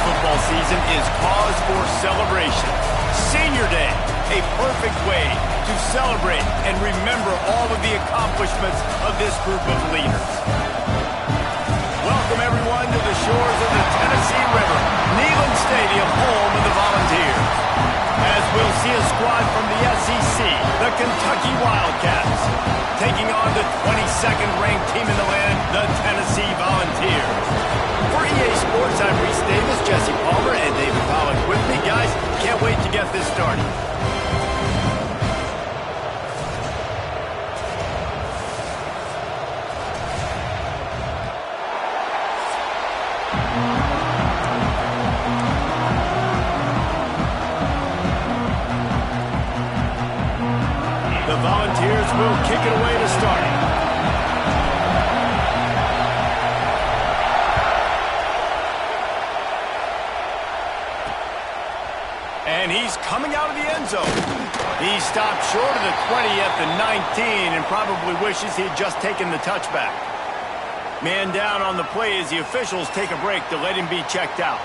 football season is cause for celebration. Senior Day, a perfect way to celebrate and remember all of the accomplishments of this group of leaders. Welcome, everyone, to the shores of the Tennessee River, Neyland Stadium, home of the Volunteers. As we'll see a squad from the SEC, the Kentucky Wildcats, taking on the 22nd ranked team in the land, the Tennessee Volunteers. For EA Sports, I'm Reese Davis, Jesse Palmer, and David Pollack with me. Guys, can't wait to get this started. The Volunteers will kick it away to start. And he's coming out of the end zone. He stopped short of the 20 at the 19 and probably wishes he had just taken the touchback. Man down on the play as the officials take a break to let him be checked out.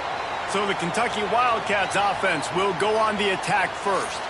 So the Kentucky Wildcats offense will go on the attack first.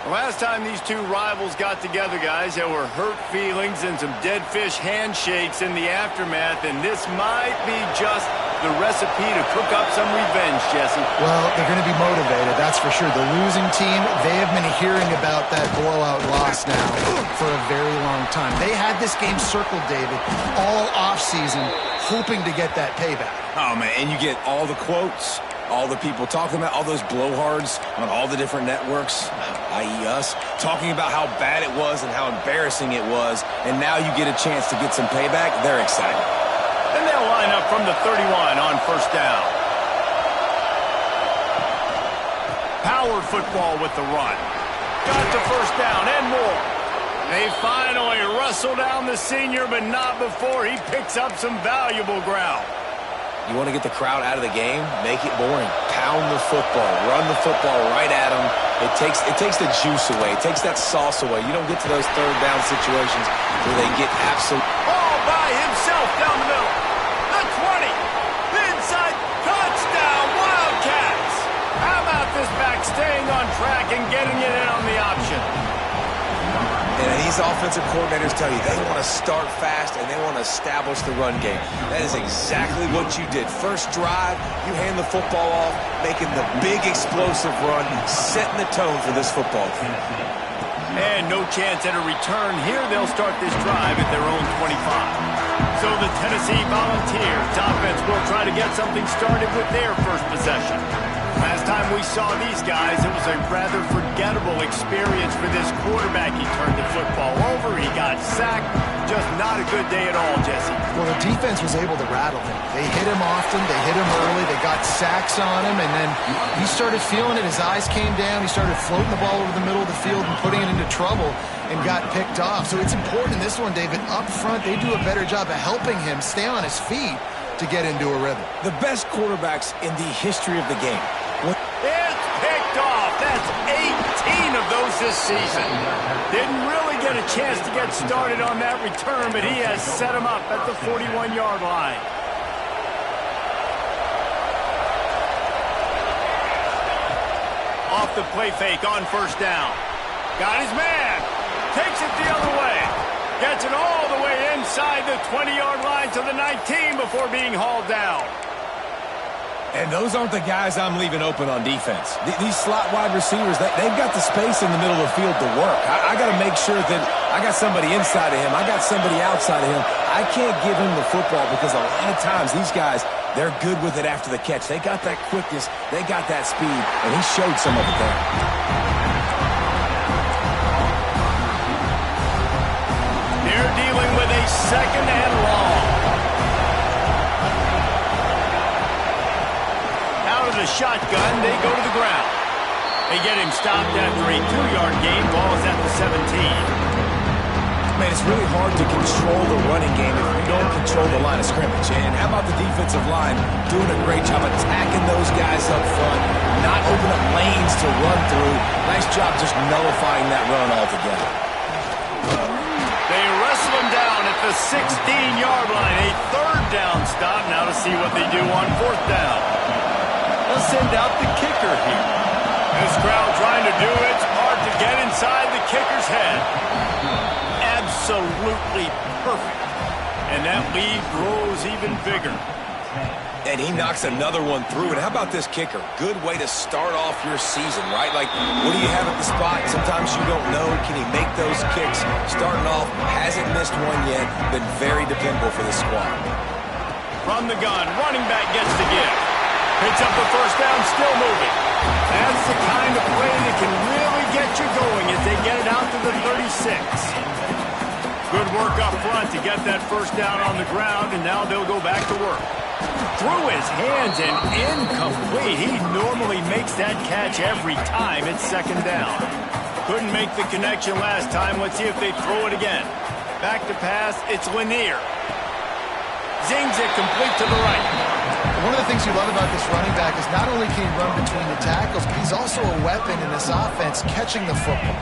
The last time these two rivals got together, guys, there were hurt feelings and some dead fish handshakes in the aftermath, and this might be just the recipe to cook up some revenge, Jesse. Well, they're going to be motivated, that's for sure. The losing team, they have been hearing about that blowout loss now for a very long time. They had this game circled, David, all offseason, hoping to get that payback. Oh, man, and you get all the quotes, all the people talking about, all those blowhards on all the different networks, i.e. us, talking about how bad it was and how embarrassing it was, and now you get a chance to get some payback. They're excited. And they'll line up from the 31 on first down. Power football with the run. Got to first down and more. They finally wrestle down the senior, but not before he picks up some valuable ground. You want to get the crowd out of the game? Make it boring. Pound the football. Run the football right at them. It takes the juice away. It takes that sauce away. You don't get to those third down situations where they get absolute. All by himself down the middle. The 20. Inside. Touchdown, Wildcats. How about this back staying on track and getting it in on the option? And these offensive coordinators tell you they want to start fast and they want to establish the run game. That is exactly what you did. First drive, you hand the football off, making the big explosive run, setting the tone for this football team. And no chance at a return here. They'll start this drive at their own 25. So the Tennessee Volunteers offense will try to get something started with their first possession. Last time we saw these guys, it was a rather forgettable experience for this quarterback. He turned the football over, he got sacked. Just not a good day at all, Jesse. Well, the defense was able to rattle him. They hit him often, they hit him early, they got sacks on him, and then he started feeling it. His eyes came down, he started floating the ball over the middle of the field and putting it into trouble and got picked off. So it's important in this one, David, up front, they do a better job of helping him stay on his feet to get into a rhythm. The best quarterbacks in the history of the game. It's picked off. That's 18 of those this season. Didn't really get a chance to get started on that return, but he has set him up at the 41-yard line. Off the play fake on first down. Got his man. Takes it the other way. Gets it all the way inside the 20-yard line to the 19 before being hauled down. And those aren't the guys I'm leaving open on defense. These slot wide receivers, they've got the space in the middle of the field to work. I got to make sure that I got somebody inside of him. I got somebody outside of him. I can't give him the football because a lot of times these guys, they're good with it after the catch. They got that quickness. They got that speed, and he showed some of it there. They're dealing with a second and long. The shotgun, they go to the ground. They get him stopped after a 2-yard gain. Ball is at the 17. Man, it's really hard to control the running game if you don't control the line of scrimmage. And how about the defensive line doing a great job attacking those guys up front, not open up lanes to run through. Nice job just nullifying that run altogether. They wrestle him down at the 16-yard line. A third down stop. Now to see what they do on fourth down. send out the kicker here. This crowd trying to do its part to get inside the kicker's head. Absolutely perfect. And that lead grows even bigger. And he knocks another one through. And how about this kicker? Good way to start off your season, right? Like, what do you have at the spot? Sometimes you don't know. Can he make those kicks? Starting off, hasn't missed one yet. Been very dependable for this squad. From the gun, running back gets the give. Picks up the first down, still moving. That's the kind of play that can really get you going as they get it out to the 36. Good work up front to get that first down on the ground, and now they'll go back to work. Through his hands and incomplete. He normally makes that catch every time it's second down. Couldn't make the connection last time. Let's see if they throw it again. Back to pass, it's Lanier. Zings it complete to the right. One of the things you love about this running back is not only can he run between the tackles, but he's also a weapon in this offense catching the football.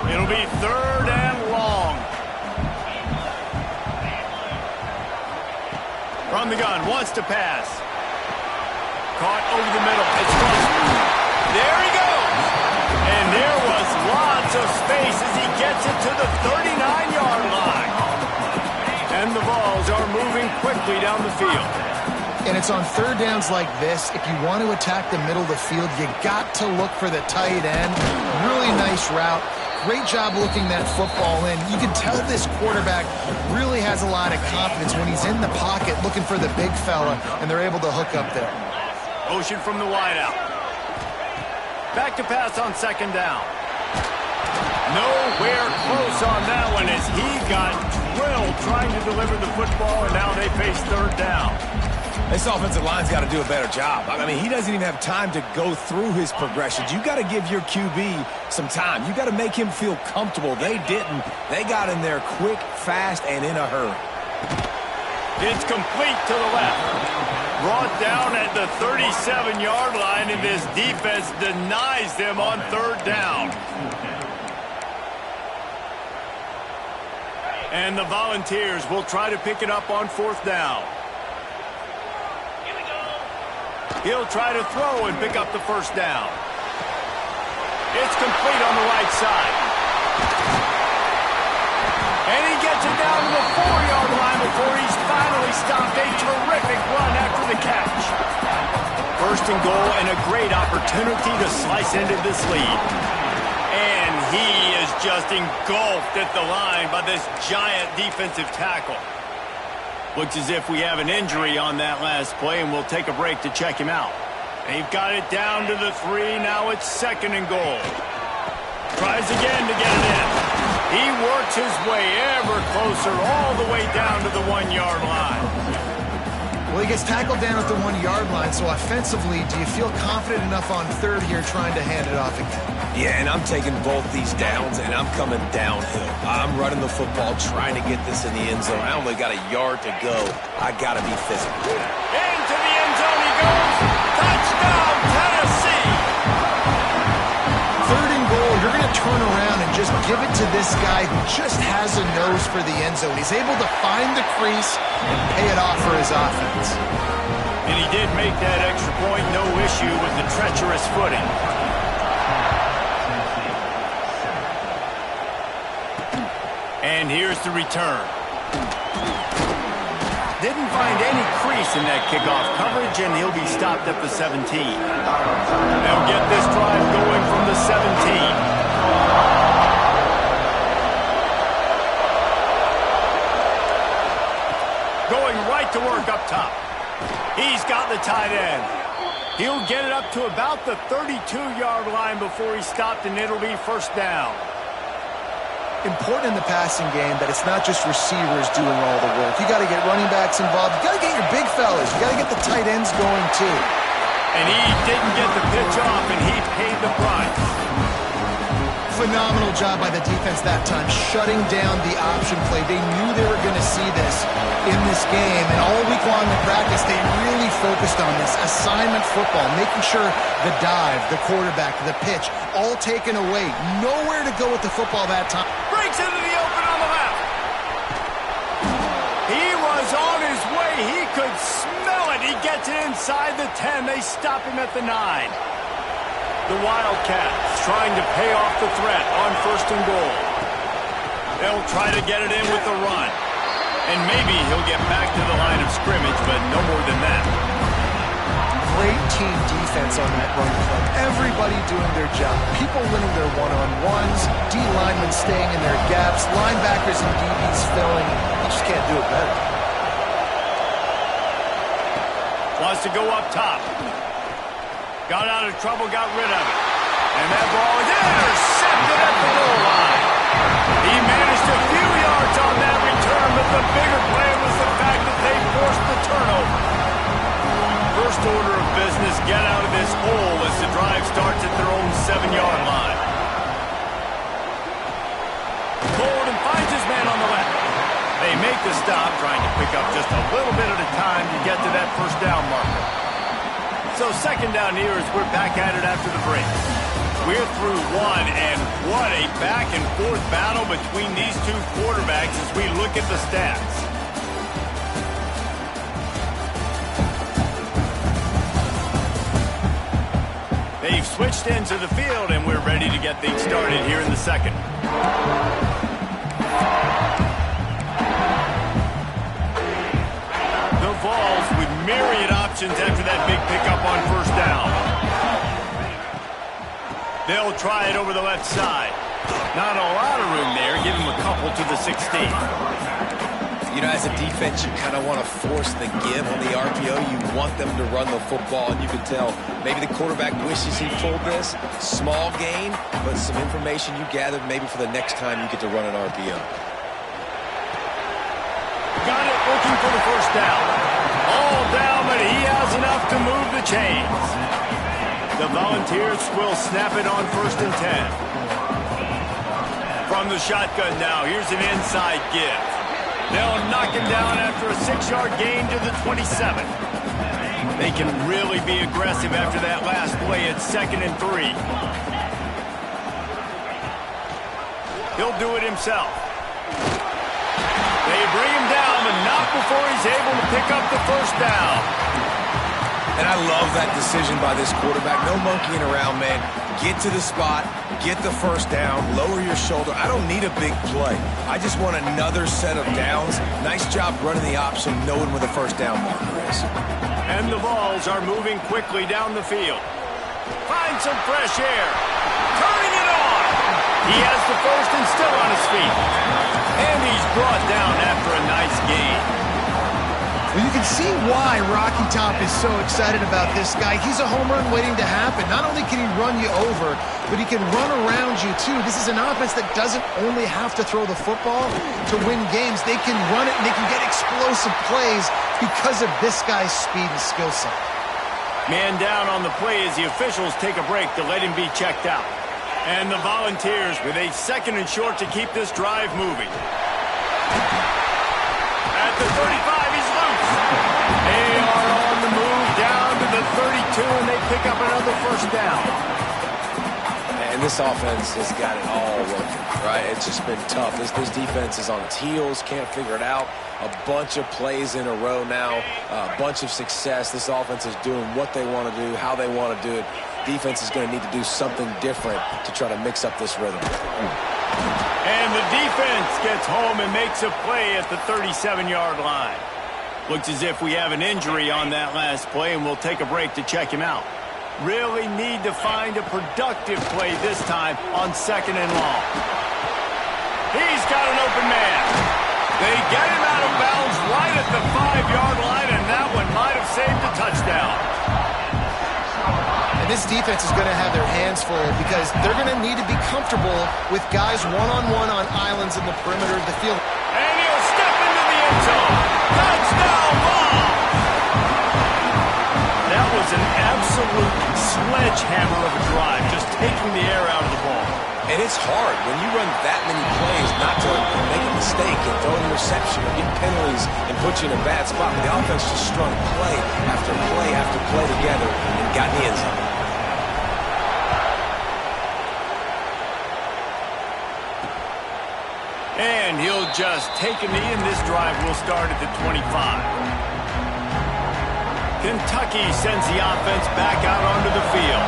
It'll be third and long. From the gun, wants to pass. Caught over the middle. It's close. There he goes. And there was lots of space as he gets it to the 39-yard line. And the Vols are moving quickly down the field. And it's on third downs like this. If you want to attack the middle of the field, you got to look for the tight end. Really nice route. Great job looking that football in. You can tell this quarterback really has a lot of confidence when he's in the pocket looking for the big fella, and they're able to hook up there. Motion from the wideout. Back to pass on second down. Nowhere close on that one as he got drilled trying to deliver the football, and now they face third down. This offensive line's got to do a better job. I mean, he doesn't even have time to go through his progressions. You got to give your QB some time. You got to make him feel comfortable. They didn't. They got in there quick, fast, and in a hurry. It's complete to the left. Brought down at the 37-yard line, and this defense denies them on third down. And the Volunteers will try to pick it up on fourth down. He'll try to throw and pick up the first down. It's complete on the right side. And he gets it down to the 4-yard line before he's finally stopped. A terrific run after the catch. First and goal and a great opportunity to slice into this lead. And he is just engulfed at the line by this giant defensive tackle. Looks as if we have an injury on that last play, and we'll take a break to check him out. They've got it down to the 3. Now it's second and goal. Tries again to get it in. He works his way ever closer all the way down to the 1-yard line. Well, he gets tackled down at the 1-yard line, so offensively, do you feel confident enough on third here trying to hand it off again? Yeah, and I'm taking both these downs, and I'm coming downhill. I'm running the football, trying to get this in the end zone. I only got a yard to go. I got to be physical. Into the end zone he goes. Touchdown, Tennessee. Third and goal, you're going to turn around and just give it to this guy who just has a nose for the end zone. He's able to find the crease and pay it off for his offense. And he did make that extra point, no issue with the treacherous footing. And here's the return. Didn't find any crease in that kickoff coverage, and he'll be stopped at the 17. They'll get this drive going from the 17. Going right to work up top. He's got the tight end. He'll get it up to about the 32-yard line before he's stopped, and it'll be first down. Important in the passing game that it's not just receivers doing all the work. You got to get running backs involved. You got to get your big fellas. You got to get the tight ends going too. And he didn't get the pitch off, and he paid the price. Phenomenal job by the defense that time, shutting down the option play. They knew they were going to see this in this game, and all week long in practice, they really focused on this assignment football, making sure the dive, the quarterback, the pitch, all taken away. Nowhere to go with the football that time. Breaks into the open on the left. He was on his way. He could smell it. He gets it inside the 10. They stop him at the 9. The Wildcats trying to pay off the threat on 1st and goal. They'll try to get it in with the run. And maybe he'll get back to the line of scrimmage, but no more than that. Great team defense on that run play. Everybody doing their job. People winning their one-on-ones, D linemen staying in their gaps, linebackers and DBs filling. You just can't do it better. Wants to go up top. Got out of trouble, got rid of it. And that ball is intercepted at the goal line. He managed a few yards on that return, but the bigger play was the fact that they forced the turnover. First order of business, get out of this hole as the drive starts at their own 7-yard line. Bolden finds his man on the left. They make the stop, trying to pick up just a little bit at a time to get to that first down marker. So 2nd down here as we're back at it after the break. We're through one, and what a back-and-forth battle between these two quarterbacks as we look at the stats. They've switched into the field, and we're ready to get things started here in the 2nd. The Vols with myriad options after that big pickup on 1st down. They'll try it over the left side. Not a lot of room there. Give him a couple to the 16. You know, as a defense, you kind of want to force the give on the RPO. You want them to run the football, and you can tell maybe the quarterback wishes he pulled this. Small gain, but some information you gathered maybe for the next time you get to run an RPO. Got it, looking for the 1st down. All down, but he has enough to move the chains. The Volunteers will snap it on 1st and 10. From the shotgun now, here's an inside give. They'll knock him down after a 6-yard gain to the 27. They can really be aggressive after that last play at 2nd and 3. He'll do it himself. They bring him down, but not before he's able to pick up the 1st down. And I love that decision by this quarterback. No monkeying around, man. Get to the spot, get the 1st down, lower your shoulder. I don't need a big play. I just want another set of downs. Nice job running the option, knowing where the 1st down marker is. And the Vols are moving quickly down the field. Find some fresh air. Turning it on. He has the 1st and still on his feet. And he's brought down after a nice gain. Well, you can see why Rocky Top is so excited about this guy. He's a home run waiting to happen. Not only can he run you over, but he can run around you, too. This is an offense that doesn't only have to throw the football to win games. They can run it, and they can get explosive plays because of this guy's speed and skill set. Man down on the play as the officials take a break to let him be checked out. And the Volunteers with a 2nd and short to keep this drive moving. At the 35. They are on the move down to the 32, and they pick up another 1st down. And this offense has got it all working, right? It's just been tough. This defense is on its heels, can't figure it out. A bunch of plays in a row now, a bunch of success. This offense is doing what they want to do, how they want to do it. Defense is going to need to do something different to try to mix up this rhythm. And the defense gets home and makes a play at the 37-yard line. Looks as if we have an injury on that last play, and we'll take a break to check him out. Really need to find a productive play this time on 2nd and long. He's got an open man. They get him out of bounds right at the 5-yard line, and that one might have saved a touchdown. And this defense is going to have their hands full because they're going to need to be comfortable with guys one-on-one on islands in the perimeter of the field. And he'll step into the end zone. Touchdown ball! That was an absolute sledgehammer of a drive, just taking the air out of the ball. And it's hard when you run that many plays not to make a mistake and throw an interception or get penalties and put you in a bad spot. But the offense just strung play after play after play together and got in the end zone. And he'll just take a knee, and this drive will start at the 25. Kentucky sends the offense back out onto the field.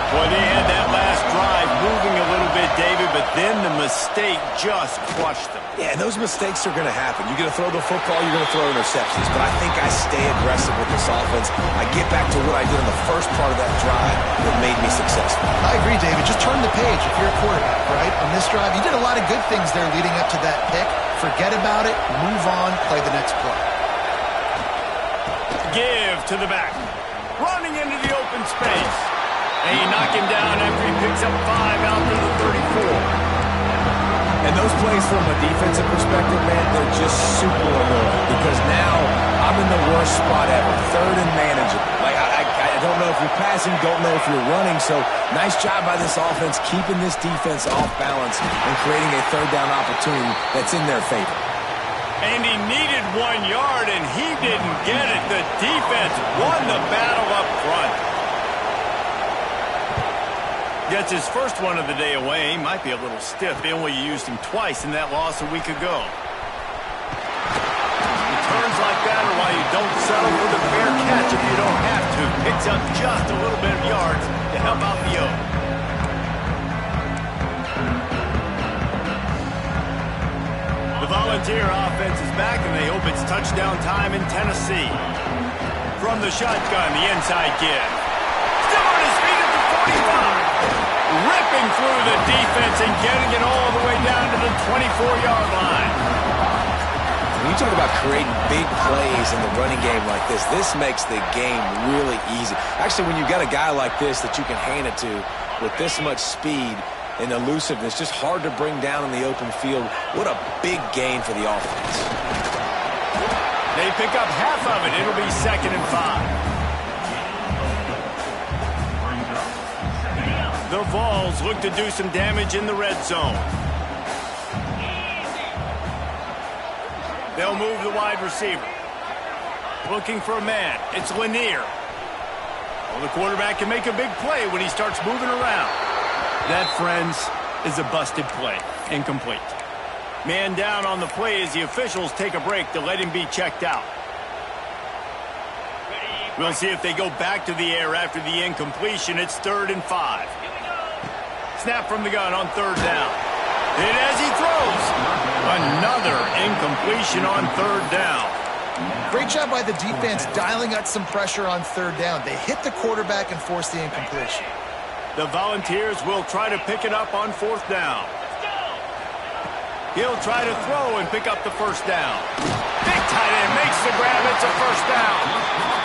Boy, they had that last drive moving a little bit, David, but then the mistake just crushed them. Yeah, those mistakes are going to happen. You're going to throw the football, you're going to throw interceptions. But I think I stay aggressive with this offense. I get back to what I did in the first part of that drive that made me successful. I agree, David. Just turn the page if you're a quarterback, right? On this drive, you did a lot of good things there leading up to that pick. Forget about it, move on, play the next play. Give to the back. Running into the open space. And you knock him down after he picks up 5 out to the 34. And those plays from a defensive perspective, man, they're just super annoying because now I'm in the worst spot ever, third and manageable. Like, I don't know if you're passing, don't know if you're running, so nice job by this offense keeping this defense off balance and creating a third down opportunity that's in their favor. And he needed 1 yard, and he didn't get it. The defense won the battle up front. Gets his first one of the day away. He might be a little stiff. Inway used him twice in that loss a week ago. Returns like that are why you don't settle for the fair catch if you don't have to. Picks up just a little bit of yards to help out the O. The Volunteer offense is back, and they hope it's touchdown time in Tennessee. From the shotgun, the inside give. Still on his feet at the 45. Ripping through the defense and getting it all the way down to the 24-yard line. When you talk about creating big plays in the running game like this makes the game really easy. Actually, when you've got a guy like this that you can hand it to with this much speed and elusiveness, just hard to bring down in the open field. What a big gain for the offense. They pick up half of it. It'll be 2nd and 5. The Vols look to do some damage in the red zone. They'll move the wide receiver. Looking for a man. It's Lanier. Well, the quarterback can make a big play when he starts moving around. That, friends, is a busted play. Incomplete. Man down on the play as the officials take a break to let him be checked out. We'll see if they go back to the air after the incompletion. It's 3rd and 5. Snap from the gun on 3rd down. Hit as he throws. Another incompletion on 3rd down. Great job by the defense dialing up some pressure on 3rd down. They hit the quarterback and forced the incompletion. The Volunteers will try to pick it up on 4th down. He'll try to throw and pick up the 1st down. Big tight end makes the grab. It's a 1st down.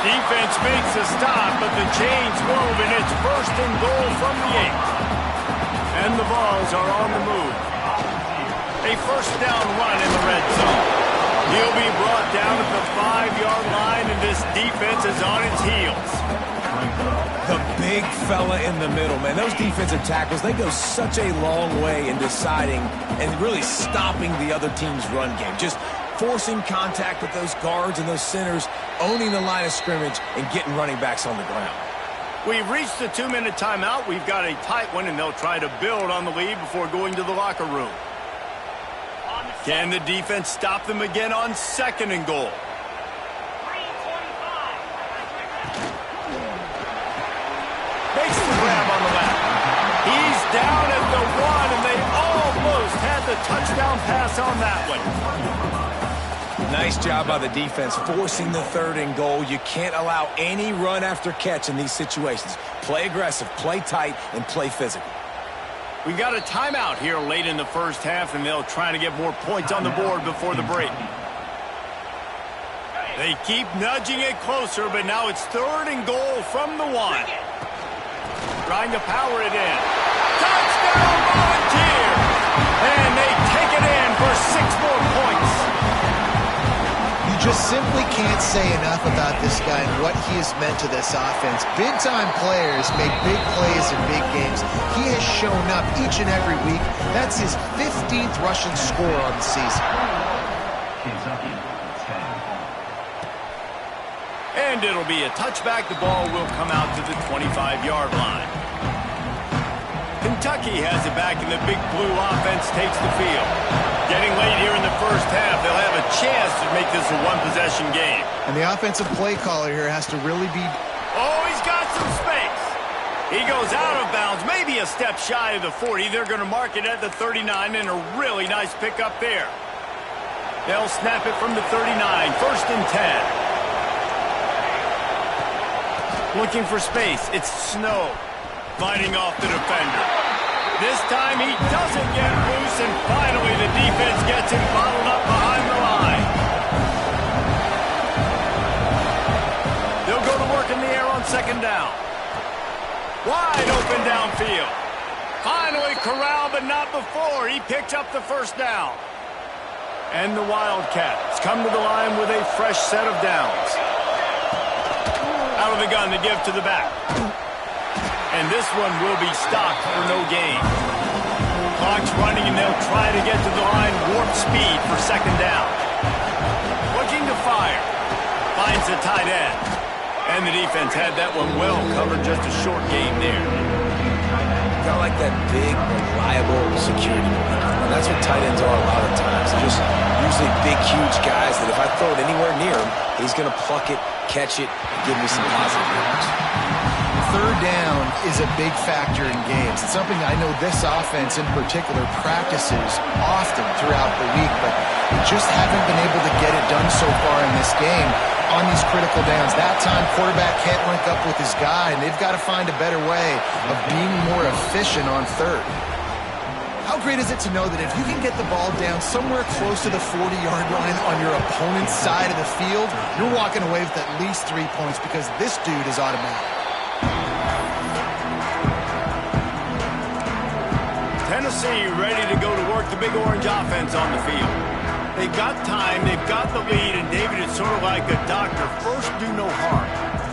Defense makes the stop, but the chains move, and it's 1st and goal from the 8. And the Vols are on the move. A 1st down run in the red zone. He'll be brought down at the 5-yard line, and this defense is on its heels. The big fella in the middle, man. Those defensive tackles, they go such a long way in deciding and really stopping the other team's run game. Just forcing contact with those guards and those centers, owning the line of scrimmage, and getting running backs on the ground. We've reached the 2-minute timeout. We've got a tight one, and they'll try to build on the lead before going to the locker room. Can the defense stop them again on 2nd and goal? Makes the grab on the left. He's down at the 1, and they almost had the touchdown pass on that one. Nice job by the defense forcing the 3rd and goal. You can't allow any run after catch in these situations. Play aggressive, play tight, and play physical. We got a timeout here late in the first half, and they'll try to get more points on the board before the break. They keep nudging it closer, but now it's 3rd and goal from the 1. Trying to power it in. Touchdown, Volunteer! And they take it in for 6 more points. You just simply can't say enough about this guy and what he has meant to this offense. Big-time players make big plays in big games. He has shown up each and every week. That's his 15th rushing score on the season. And it'll be a touchback. The ball will come out to the 25-yard line. Kentucky has it back, and the Big Blue offense takes the field. Getting late here in the first half, they'll have a chance to make this a one-possession game. And the offensive play caller here has to really be... Oh, he's got some space. He goes out of bounds, maybe a step shy of the 40. They're going to mark it at the 39, and a really nice pickup there. They'll snap it from the 39, 1st and 10. Looking for space. It's Snow fighting off the defender. This time he doesn't get loose, and finally the defense gets him bottled up behind the line. They'll go to work in the air on 2nd down. Wide open downfield. Finally corralled, but not before. He picked up the 1st down. And the Wildcats come to the line with a fresh set of downs. Out of the gun to give to the back. And this one will be stopped for no gain. Clock's running, and they'll try to get to the line warp speed for 2nd down. Looking to fire. Finds the tight end. And the defense had that one well covered, just a short game there. Got like that big, reliable security blanket. And that's what tight ends are a lot of times. They're just usually big, huge guys that if I throw it anywhere near him, he's going to pluck it, catch it, and give me some positive yards. 3rd down is a big factor in games. It's something I know this offense in particular practices often throughout the week, but they just haven't been able to get it done so far in this game on these critical downs. That time, quarterback can't link up with his guy, and they've got to find a better way of being more efficient on 3rd. How great is it to know that if you can get the ball down somewhere close to the 40-yard line on your opponent's side of the field, you're walking away with at least 3 points because this dude is automatic. Tennessee ready to go to work the Big Orange offense on the field. They've got time, they've got the lead, and David, it's sort of like a doctor. First, do no harm.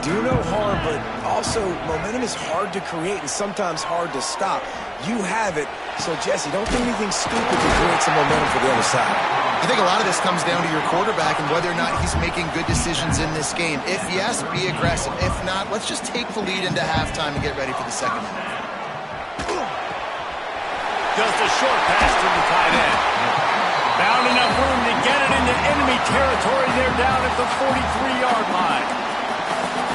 Do no harm, but also momentum is hard to create and sometimes hard to stop. You have it, so Jesse, don't do anything stupid to create some momentum for the other side. I think a lot of this comes down to your quarterback and whether or not he's making good decisions in this game. If yes, be aggressive. If not, let's just take the lead into halftime and get ready for the 2nd half. Just a short pass to the tight end. Found enough room to get it into enemy territory. They're down at the 43-yard line.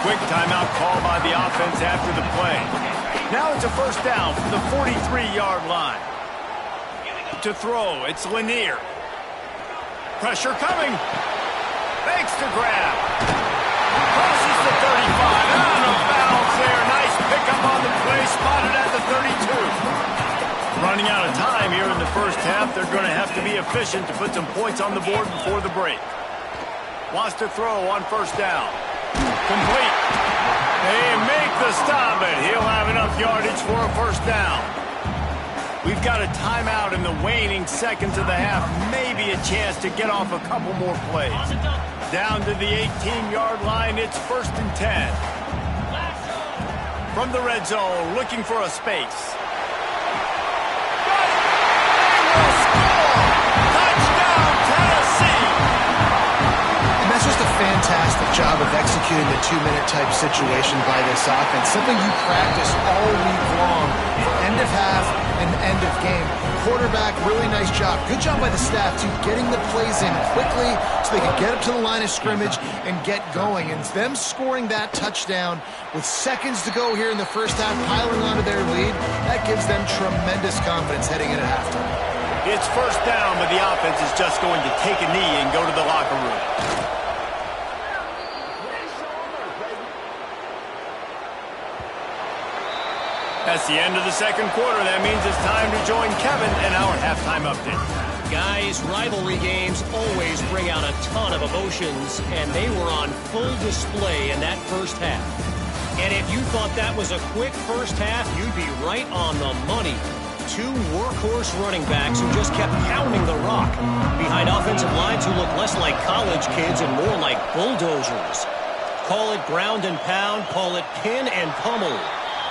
Quick timeout call by the offense after the play. Now it's a 1st down from the 43-yard line. To throw, it's Lanier. Pressure coming. Fakes to grab. Crosses the 35. Out of bounds there. Nice pickup on the play. Spotted at the 32. Running out of time here in the first half. They're going to have to be efficient to put some points on the board before the break. Wants to throw on 1st down. Complete. They make the stop, but he'll have enough yardage for a 1st down. We've got a timeout in the waning seconds of the half. Maybe a chance to get off a couple more plays. Down to the 18-yard line, it's 1st and 10. From the red zone, looking for a space. Fantastic job of executing the 2-minute type situation by this offense. Something you practice all week long for end of half and end of game. Quarterback, really nice job. Good job by the staff, too, getting the plays in quickly so they can get up to the line of scrimmage and get going. And them scoring that touchdown with seconds to go here in the first half, piling onto their lead, that gives them tremendous confidence heading into halftime. It's 1st down, but the offense is just going to take a knee and go to the locker room. That's the end of the 2nd quarter. That means it's time to join Kevin and our halftime update. Guys, rivalry games always bring out a ton of emotions, and they were on full display in that first half. And if you thought that was a quick first half, you'd be right on the money. 2 workhorse running backs who just kept pounding the rock behind offensive lines who look less like college kids and more like bulldozers. Call it ground and pound, call it pin and pummel.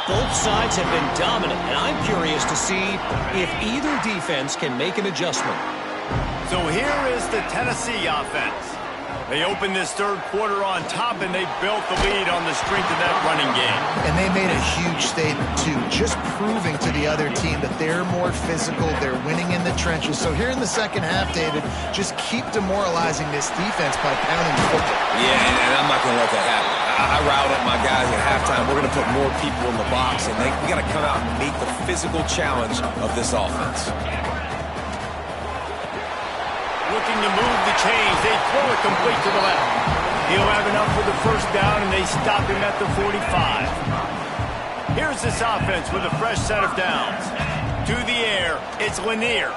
Both sides have been dominant, and I'm curious to see if either defense can make an adjustment. So here is the Tennessee offense. They opened this third quarter on top, and they built the lead on the strength of that running game. And they made a huge statement, too, just proving to the other team that they're more physical, they're winning in the trenches. So here in the second half, David, just keep demoralizing this defense by pounding the football. Yeah, and I'm not going to let that happen. I riled up my guys at halftime. We're going to put more people in the box, and we got to come out and meet the physical challenge of this offense. Looking to move the chains. They throw it complete to the left. He'll have enough for the first down, and they stop him at the 45. Here's this offense with a fresh set of downs. To the air, it's Lanier.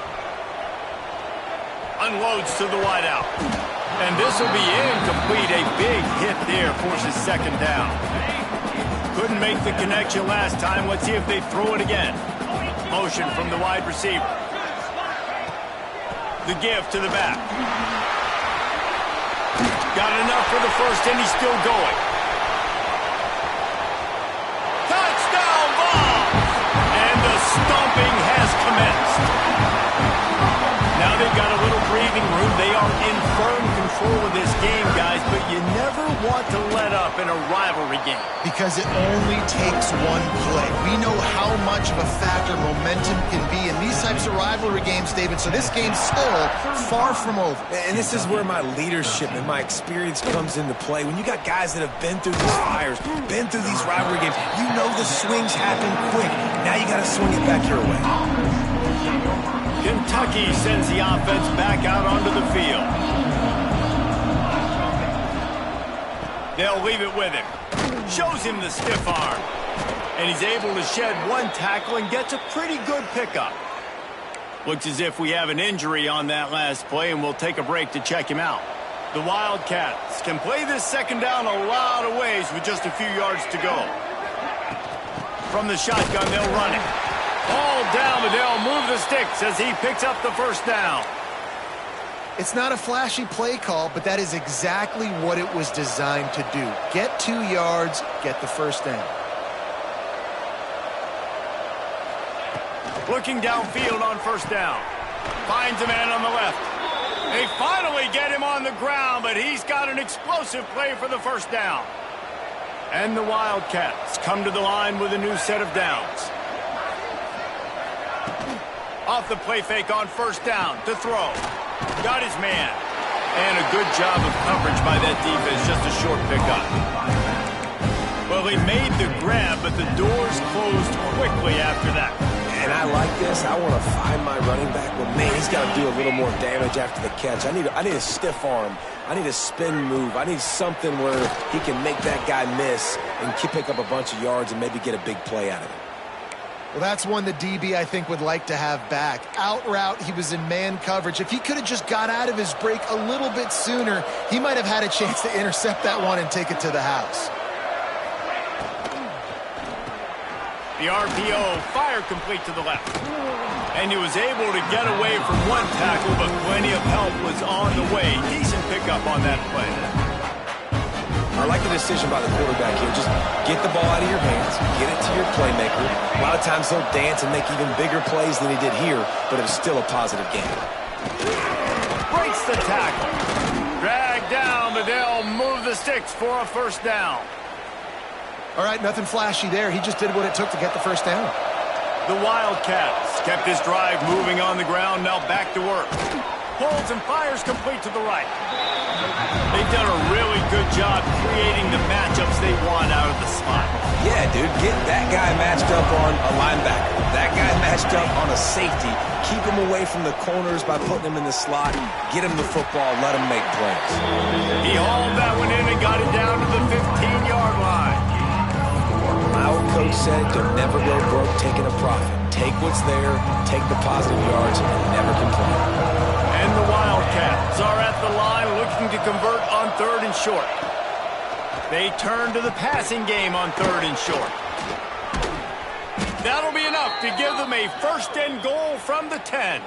Unloads to the wideout. And this will be incomplete. A big hit there forces second down. Couldn't make the connection last time. Let's see if they throw it again. Motion from the wide receiver. The give to the back. Got enough for the first, and he's still going. Touchdown ball! And the stomping has commenced. Now they've got a little breathing room. They are in firm control of this game, guys, but you never want to let up in a rivalry game. Because it only takes one play. We know how much of a factor momentum can be in these types of rivalry games, David, so this game's still far from over. And this is where my leadership and my experience comes into play. When you got guys that have been through these fires, been through these rivalry games, you know the swings happen quick. Now you got to swing it back your way. Kentucky sends the offense back out onto the field. They'll leave it with him. Shows him the stiff arm. And he's able to shed one tackle and gets a pretty good pickup. Looks as if we have an injury on that last play, and we'll take a break to check him out. The Wildcats can play this second down a lot of ways with just a few yards to go. From the shotgun, they'll run it. All down, but they'll move the sticks as he picks up the first down. It's not a flashy play call, but that is exactly what it was designed to do. Get 2 yards, get the first down. Looking downfield on first down. Finds a man on the left. They finally get him on the ground, but he's got an explosive play for the first down. And the Wildcats come to the line with a new set of downs. Off the play fake on first down to throw. Got his man. And a good job of coverage by that defense. Just a short pickup. Well, he made the grab, but the doors closed quickly after that. And I like this. I want to find my running back, but man, he's got to do a little more damage after the catch. I need a stiff arm. I need a spin move. I need something where he can make that guy miss and pick up a bunch of yards and maybe get a big play out of it. Well, that's one the DB, I think, would like to have back. Out route, he was in man coverage. If he could have just got out of his break a little bit sooner, he might have had a chance to intercept that one and take it to the house. The RPO fired complete to the left. And he was able to get away from one tackle, but plenty of help was on the way. Decent pickup on that play. I like the decision by the quarterback here. Just get the ball out of your hands, get it to your playmaker. A lot of times he'll dance and make even bigger plays than he did here, but it was still a positive game. Breaks the tackle. Dragged down, but they'll move the sticks for a first down. All right, nothing flashy there. He just did what it took to get the first down. The Wildcats kept this drive moving on the ground, now back to work. Pulls and fires complete to the right. They've done a really good job creating the matchups they want out of the slot. Yeah, dude, get that guy matched up on a linebacker. That guy matched up on a safety. Keep him away from the corners by putting him in the slot. Get him the football, let him make plays. He hauled that one in and got it down to the 15-yard line. My old coach said, you'll never go broke taking a profit. Take what's there, take the positive yards, and never complain. And the Wildcats are at the line looking to convert on third and short. They turn to the passing game on third and short. That'll be enough to give them a first and goal from the 10.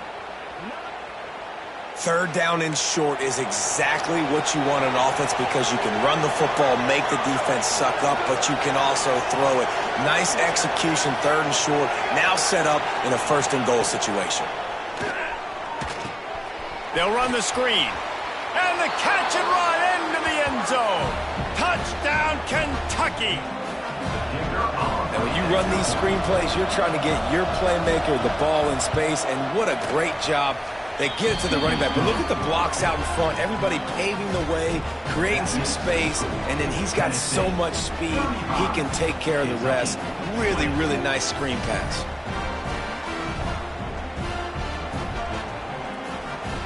Third down and short is exactly what you want in offense because you can run the football, make the defense suck up, but you can also throw it. Nice execution, third and short, now set up in a first and goal situation. They'll run the screen. And the catch and run into the end zone. Touchdown, Kentucky. Now, when you run these screenplays, you're trying to get your playmaker the ball in space, and what a great job. They get it to the running back, but look at the blocks out in front. Everybody paving the way, creating some space, and then he's got so much speed, he can take care of the rest. Really, really nice screen pass.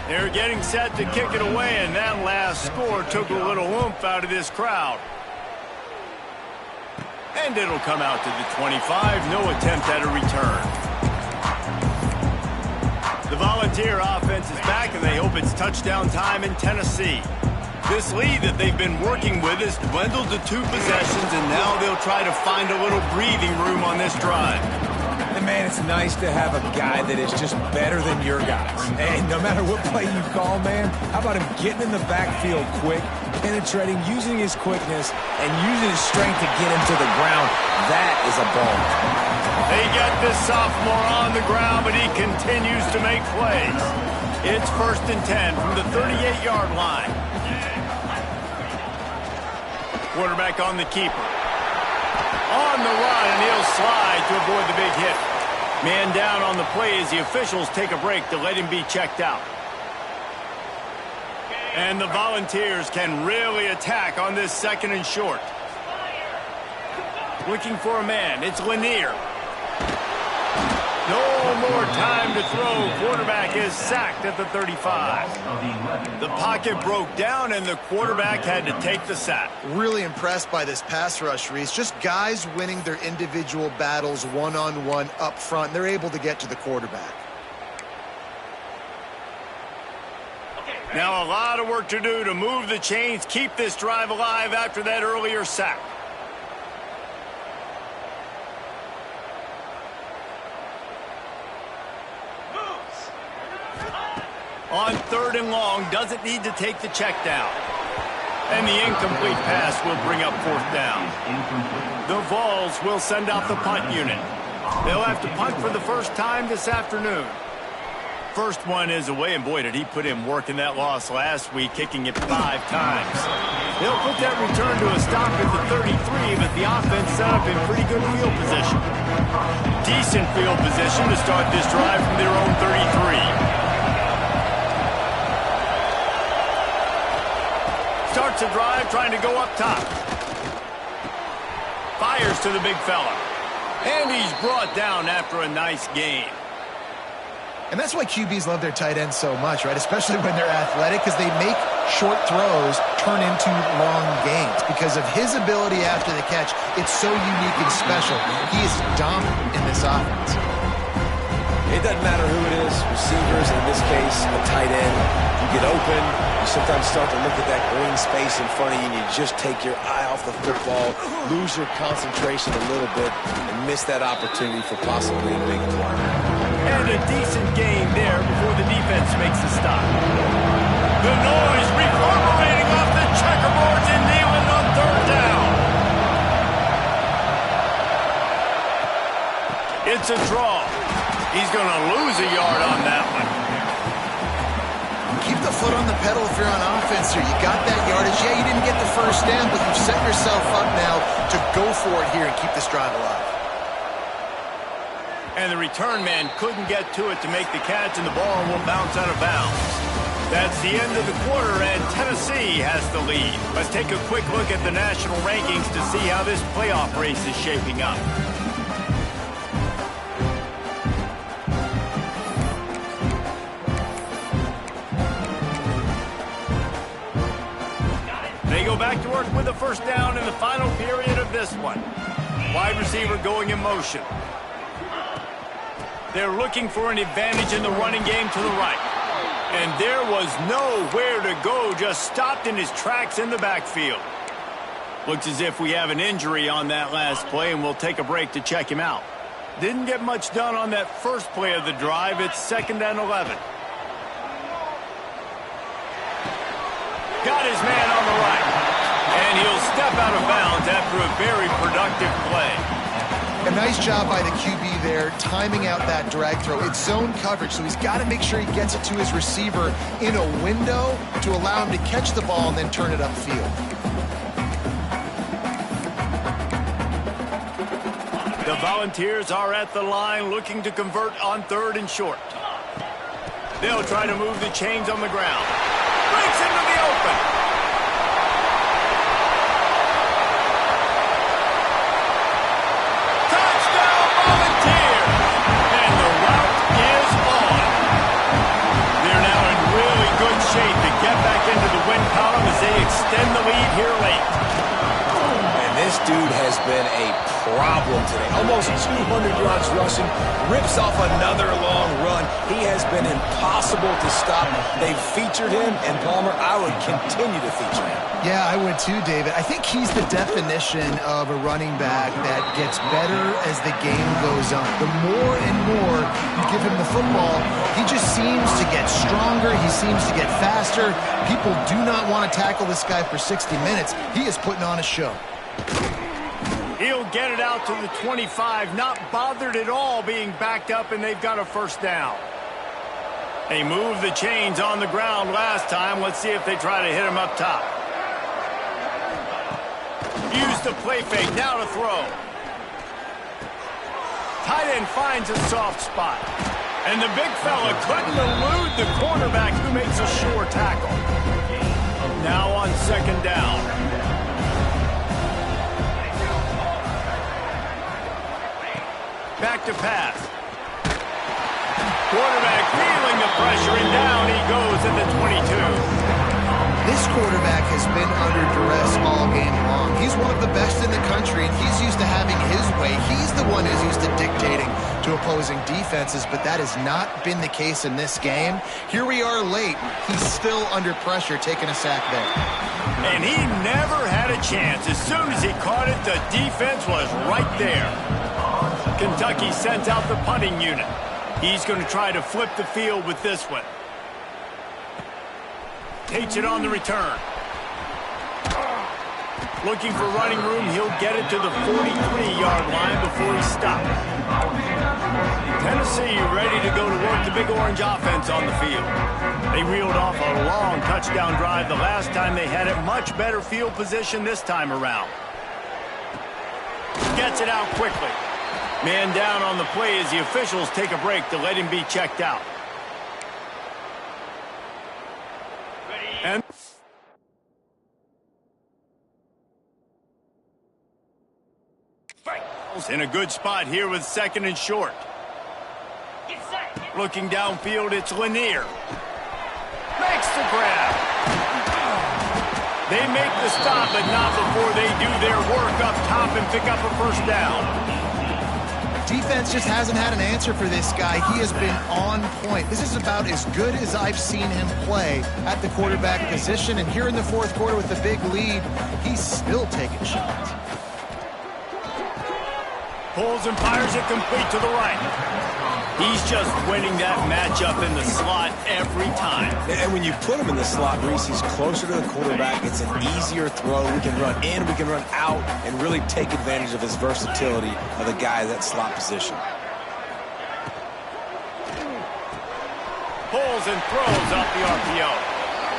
They're getting set to kick it away, and that last score took a little oomph out of this crowd. And it'll come out to the 25. No attempt at a return. The Volunteer offense is back, and they hope it's touchdown time in Tennessee. This lead that they've been working with has dwindled to 2 possessions, and now they'll try to find a little breathing room on this drive. And man, it's nice to have a guy that is just better than your guys. And no matter what play you call, man, how about him getting in the backfield quick, penetrating, using his quickness, and using his strength to get him to the ground. That is a ball. They get this sophomore on the ground, but he continues to make plays. It's 1st and 10 from the 38-yard line. Quarterback on the keeper. On the run, and he'll slide to avoid the big hit. Man down on the play as the officials take a break to let him be checked out. And the Volunteers can really attack on this 2nd and short. Looking for a man. It's Lanier. No more time to throw. Quarterback is sacked at the 35. The pocket broke down, and the quarterback had to take the sack. Really impressed by this pass rush, Reese. Just guys winning their individual battles one-on-one up front. They're able to get to the quarterback. Now a lot of work to do to move the chains, keep this drive alive after that earlier sack. On 3rd and long, doesn't need to take the check down. And the incomplete pass will bring up 4th down. The Vols will send out the punt unit. They'll have to punt for the first time this afternoon. First one is away, and boy, did he put in work in that loss last week, kicking it 5 times. They'll put that return to a stop at the 33, but the offense set up in pretty good field position. Decent field position to start this drive from their own 33. Starts a drive trying to go up top. Fires to the big fella. And he's brought down after a nice gain. And that's why QBs love their tight ends so much, right? Especially when they're athletic, because they make short throws turn into long gains. Because of his ability after the catch, it's so unique and special. He is dominant in this offense. It doesn't matter who it is, receivers, in this case, a tight end. You get open, you sometimes start to look at that green space in front of you, and you just take your eye off the football, lose your concentration a little bit, and miss that opportunity for possibly a big play. And a decent gain there before the defense makes a stop. The noise reverberating off the checkerboards in Neyland on 3rd down. It's a draw. He's going to lose a yard on that one. Keep the foot on the pedal if you're on offense here. You got that yardage. Yeah, you didn't get the first down, but you've set yourself up now to go for it here and keep this drive alive. And the return man couldn't get to it to make the catch, and the ball will bounce out of bounds. That's the end of the quarter, and Tennessee has the lead. Let's take a quick look at the national rankings to see how this playoff race is shaping up. They go back to work with a 1st down in the final period of this one. Wide receiver going in motion. They're looking for an advantage in the running game to the right. And there was nowhere to go, just stopped in his tracks in the backfield. Looks as if we have an injury on that last play, and we'll take a break to check him out. Didn't get much done on that first play of the drive. It's 2nd and 11. Got his man on the right. And he'll step out of bounds after a very productive play. A nice job by the QB there, timing out that drag throw. It's zone coverage, so he's got to make sure he gets it to his receiver in a window to allow him to catch the ball and then turn it upfield. The Volunteers are at the line looking to convert on 3rd and short. They'll try to move the chains on the ground. Breaks into the open. Touchdown Volunteers! And the route is on. They're now in really good shape to get back into the win column as they extend the lead here late. And this dude has been a problem today. Almost 200 yards rushing, rips off another long run. He has been impossible to stop. They've featured him, and Palmer, I would continue to feature him. Yeah, I would too, David. I think he's the definition of a running back that gets better as the game goes on. The more and more you give him the football, he just seems to get stronger. He seems to get faster. People do not want to tackle this guy for 60 minutes. He is putting on a show. He'll get it out to the 25, not bothered at all being backed up, and they've got a first down. They moved the chains on the ground last time. Let's see if they try to hit him up top. Use the play fake, now to throw. Tight end finds a soft spot. And the big fella couldn't elude the cornerback who makes a sure tackle. Now on 2nd down. Back to pass. Quarterback feeling the pressure, and down he goes at the 22. This quarterback has been under duress all game long. He's one of the best in the country, and he's used to having his way. He's the one who's used to dictating to opposing defenses, but that has not been the case in this game. Here we are late. He's still under pressure, taking a sack there. And he never had a chance. As soon as he caught it, the defense was right there. Kentucky sends out the punting unit. He's going to try to flip the field with this one. Takes it on the return. Looking for running room. He'll get it to the 43-yard line before he stops. Tennessee ready to go to work the Big Orange offense on the field. They reeled off a long touchdown drive the last time they had it. Much better field position this time around. Gets it out quickly. Man down on the play as the officials take a break to let him be checked out. And in a good spot here with 2nd and short. Looking downfield, it's Lanier. Makes the grab. They make the stop, but not before they do their work up top and pick up a first down. Defense just hasn't had an answer for this guy. He has been on point. This is about as good as I've seen him play at the quarterback position. And here in the 4th quarter with the big lead, he's still taking shots. Pulls and fires it complete to the right. He's just winning that matchup in the slot every time. And when you put him in the slot, Reese, he's closer to the quarterback. It's an easier throw. We can run in, we can run out, and really take advantage of his versatility of the guy in that slot position. Pulls and throws off the RPO.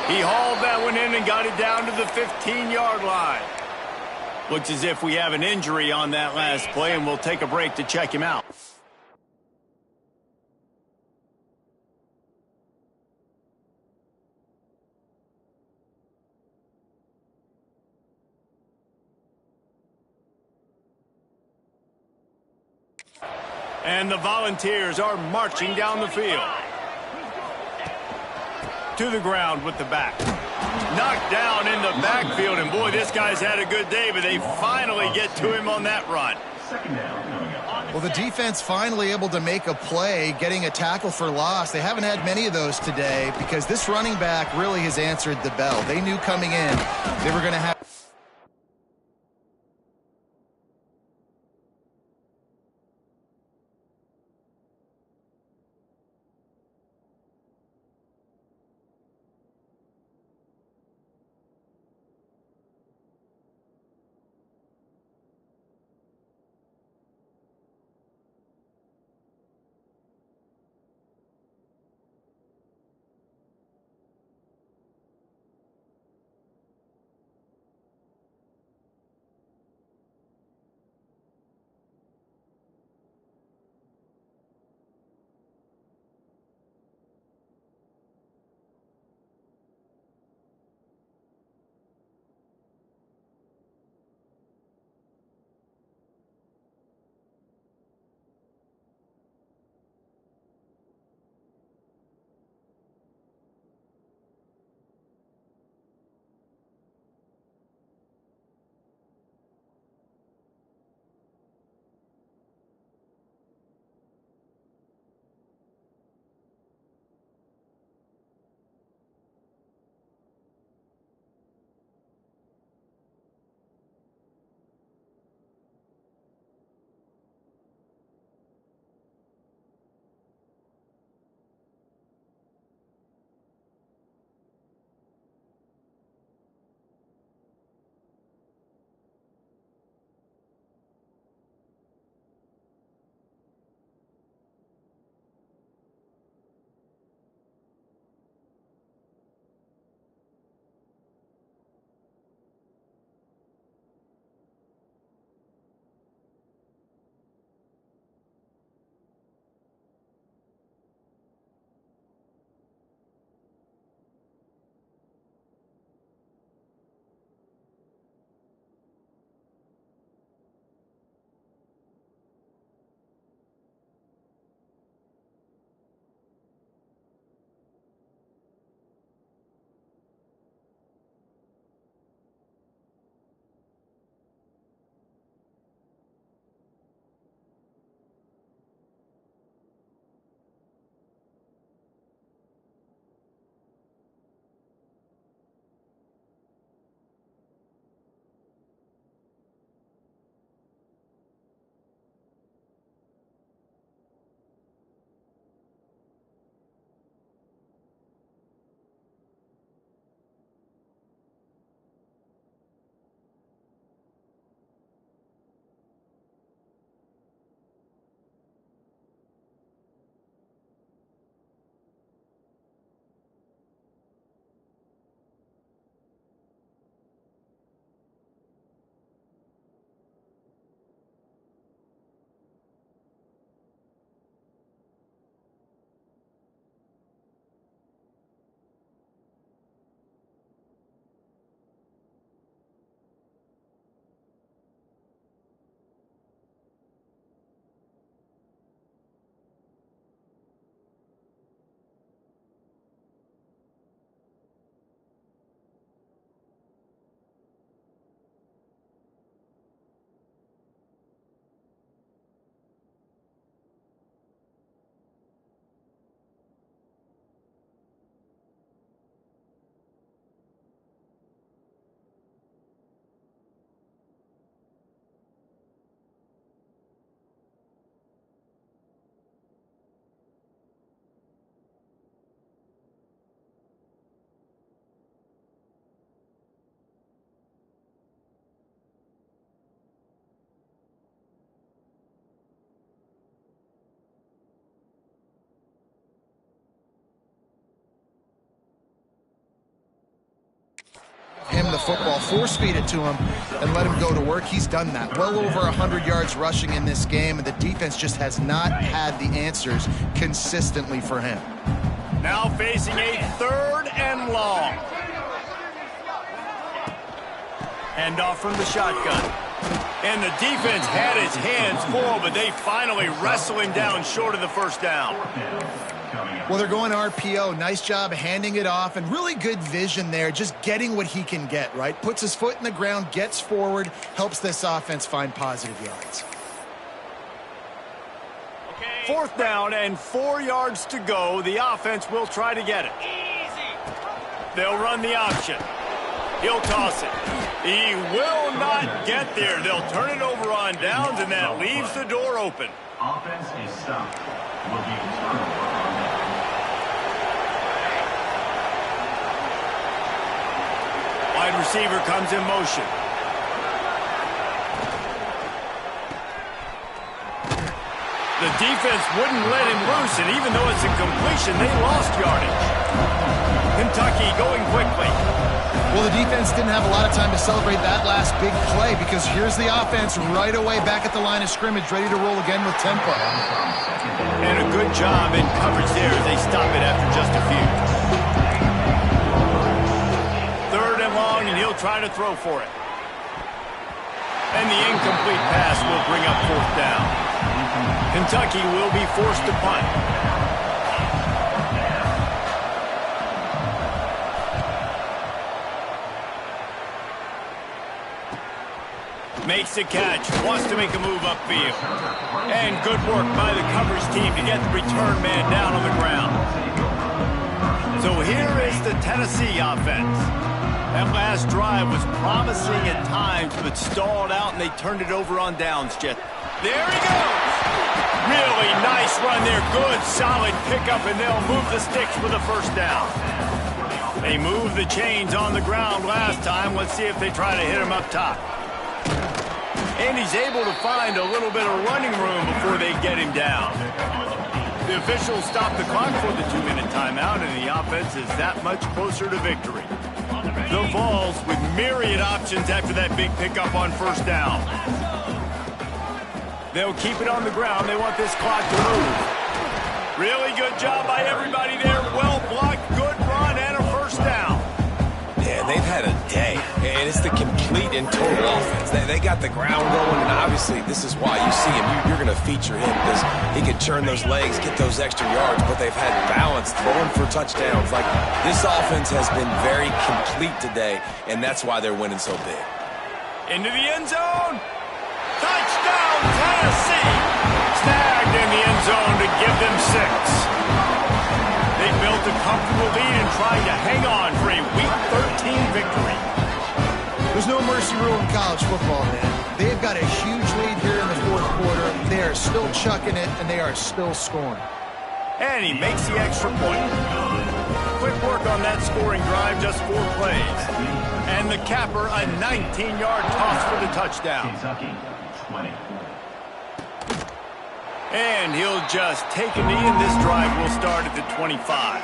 He hauled that one in and got it down to the 15-yard line. Looks as if we have an injury on that last play, and we'll take a break to check him out. And the Volunteers are marching down the field. To the ground with the back. Knocked down in the backfield, and boy, this guy's had a good day, but they finally get to him on that run. Well, the defense finally able to make a play, getting a tackle for loss. They haven't had many of those today because this running back really has answered the bell. They knew coming in they were going to have... football, force-feed it to him, and let him go to work. He's done that. Well over 100 yards rushing in this game, and the defense just has not had the answers consistently for him. Now facing a 3rd and long. Handoff from the shotgun. And the defense had his hands full, but they finally wrestle him down short of the first down. Well, they're going RPO. Nice job handing it off, and really good vision there, just getting what he can get, right? Puts his foot in the ground, gets forward, helps this offense find positive yards. 4th down and 4 yards to go. The offense will try to get it. They'll run the option. He'll toss it. He will not get there. They'll turn it over on downs, and that leaves the door open. Offense is stopped. Will be a turnover on that. Wide receiver comes in motion. The defense wouldn't let him loose, and even though it's a completion, they lost yardage. Kentucky going quickly. Well, the defense didn't have a lot of time to celebrate that last big play, because here's the offense right away back at the line of scrimmage, ready to roll again with tempo. And a good job in coverage there as they stop it after just a few. 3rd and long, and he'll try to throw for it. And the incomplete pass will bring up 4th down. Kentucky will be forced to punt. Makes the catch, wants to make a move upfield. And good work by the coverage team to get the return man down on the ground. So here is the Tennessee offense. That last drive was promising at times, but stalled out, and they turned it over on downs, Jet. There he goes! Really nice run there. Good, solid pickup, and they'll move the sticks for the first down. They moved the chains on the ground last time. Let's see if they try to hit him up top. And he's able to find a little bit of running room before they get him down. The officials stop the clock for the 2-minute timeout, and the offense is that much closer to victory. The Vols with myriad options after that big pickup on first down. They'll keep it on the ground. They want this clock to move. Really good job by everybody there. Well blocked, good run, and a first down. Yeah, they've had a day, and it's the complete and total offense. They got the ground going, and obviously this is why you see him. You're going to feature him because he can churn those legs, get those extra yards, but they've had balance, throwing for touchdowns. Like, this offense has been very complete today, and that's why they're winning so big. Into the end zone. Touchdown, Tennessee. Snagged in the end zone to give them 6. They built a comfortable lead and trying to hang on for a Week 13 victory. There's no mercy rule in college football, man. They've got a huge lead here in the 4th quarter. They are still chucking it, and they are still scoring. And he makes the extra point. Quick work on that scoring drive, just 4 plays. And the capper, a 19-yard toss for the touchdown. Kentucky, 20. And he'll just take a knee, and this drive will start at the 25.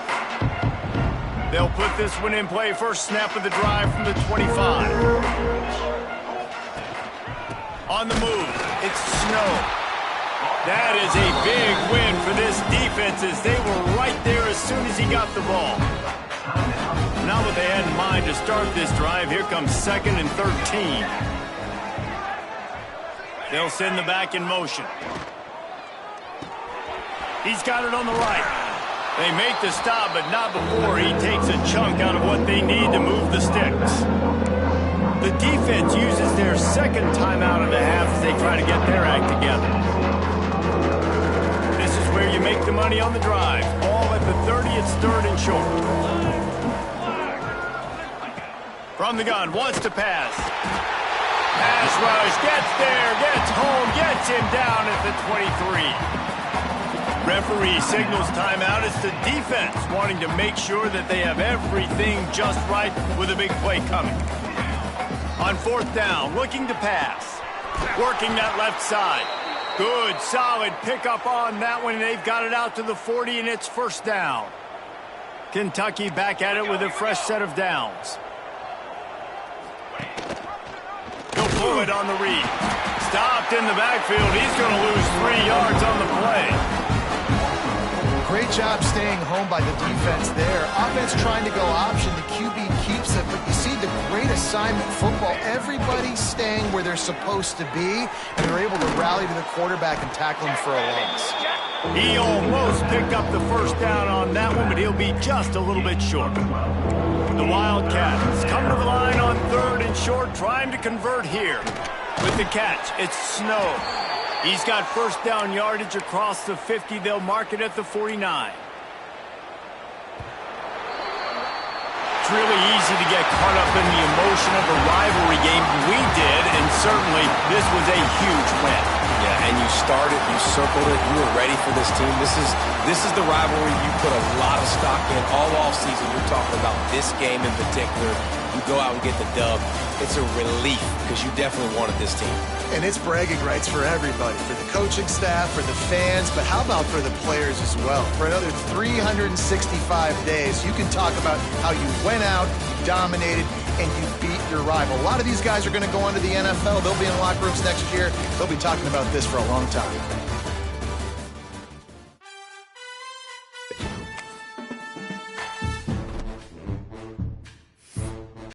They'll put this one in play. First snap of the drive from the 25. On the move, it's Snow. That is a big win for this defense as they were right there as soon as he got the ball. Now what they had in mind to start this drive, here comes 2nd and 13. They'll send the back in motion. He's got it on the right. They make the stop, but not before he takes a chunk out of what they need to move the sticks. The defense uses their 2nd timeout of the half as they try to get their act together. This is where you make the money on the drive. Ball at the 30, it's 3rd and short. From the gun, wants to pass. Pass rush, gets there, gets home, gets him down at the 23. Referee signals timeout. It's the defense wanting to make sure that they have everything just right with a big play coming. On 4th down, looking to pass. Working that left side. Good, solid pickup on that one. They've got it out to the 40, and it's first down. Kentucky back at it with a fresh set of downs. bullet on the read. Stopped in the backfield. He's going to lose 3 yards on the play. Great job staying home by the defense there. Offense trying to go option. The QB keeps it, but you see the great assignment football. Everybody's staying where they're supposed to be, and they're able to rally to the quarterback and tackle him for a loss. He almost picked up the first down on that one, but he'll be just a little bit short. The Wildcats come to the line on 3rd and short, trying to convert here. With the catch, it's Snow. He's got first down yardage across the 50. They'll mark it at the 49. It's really easy to get caught up in the emotion of a rivalry game. We did, and certainly this was a huge win. Yeah, and you started, you circled it, you were ready for this team. This is the rivalry you put a lot of stock in all offseason. You're talking about this game in particular. You go out and get the dub. It's a relief because you definitely wanted this team. And it's bragging rights for everybody, for the coaching staff, for the fans, but how about for the players as well? For another 365 days, you can talk about how you went out, you dominated, and you beat your rival. A lot of these guys are going to go on to the NFL. They'll be in locker rooms next year. They'll be talking about this for a long time.